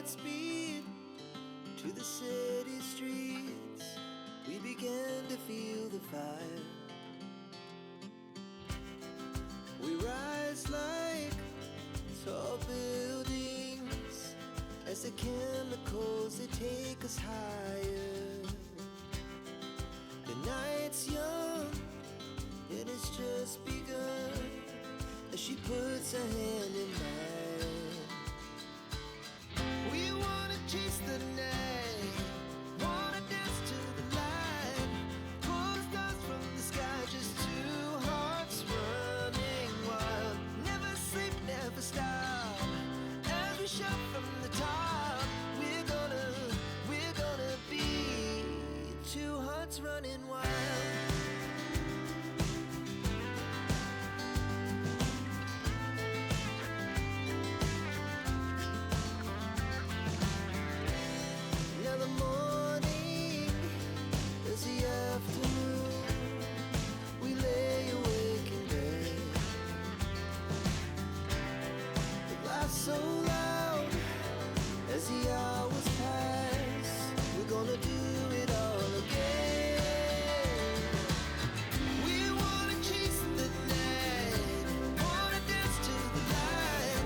Godspeed to the city streets. We began to feel the fire. We rise like tall buildings as the chemicals, they take us higher. The night's young and it's just begun as she puts her hand in mine. We wanna chase the night, wanna dance to the light, pull the stars from the sky, just two hearts running wild. Never sleep, never stop, as we shout from the top. We're gonna be two hearts running wild. Now the morning is the afternoon. We lay awake in bed. The laughs so loud as the hours pass. We're gonna do it all again. We wanna chase the night, wanna dance to the light,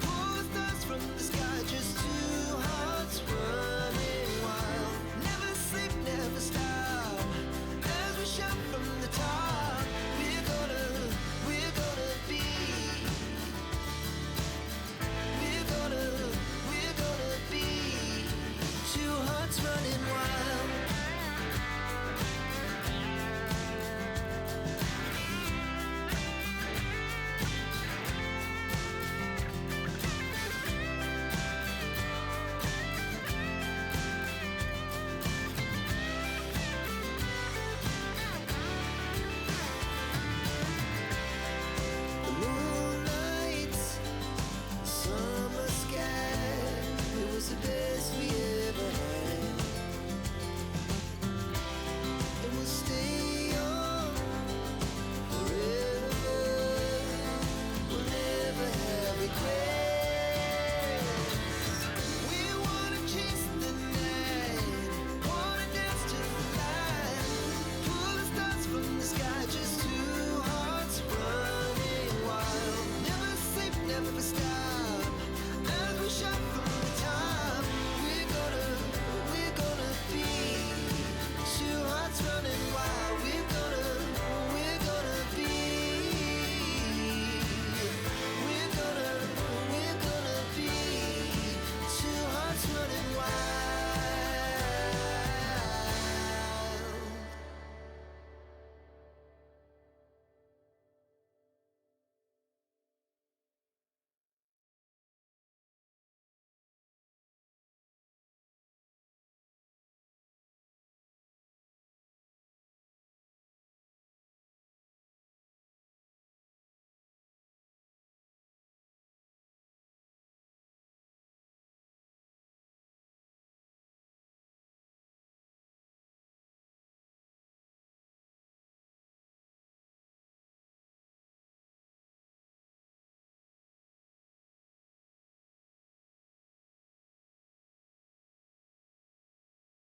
pull the stars from the sky, just two hearts running wild. Never sleep, never stop, as we shout from the top. We're gonna be, we're gonna be two hearts running wild.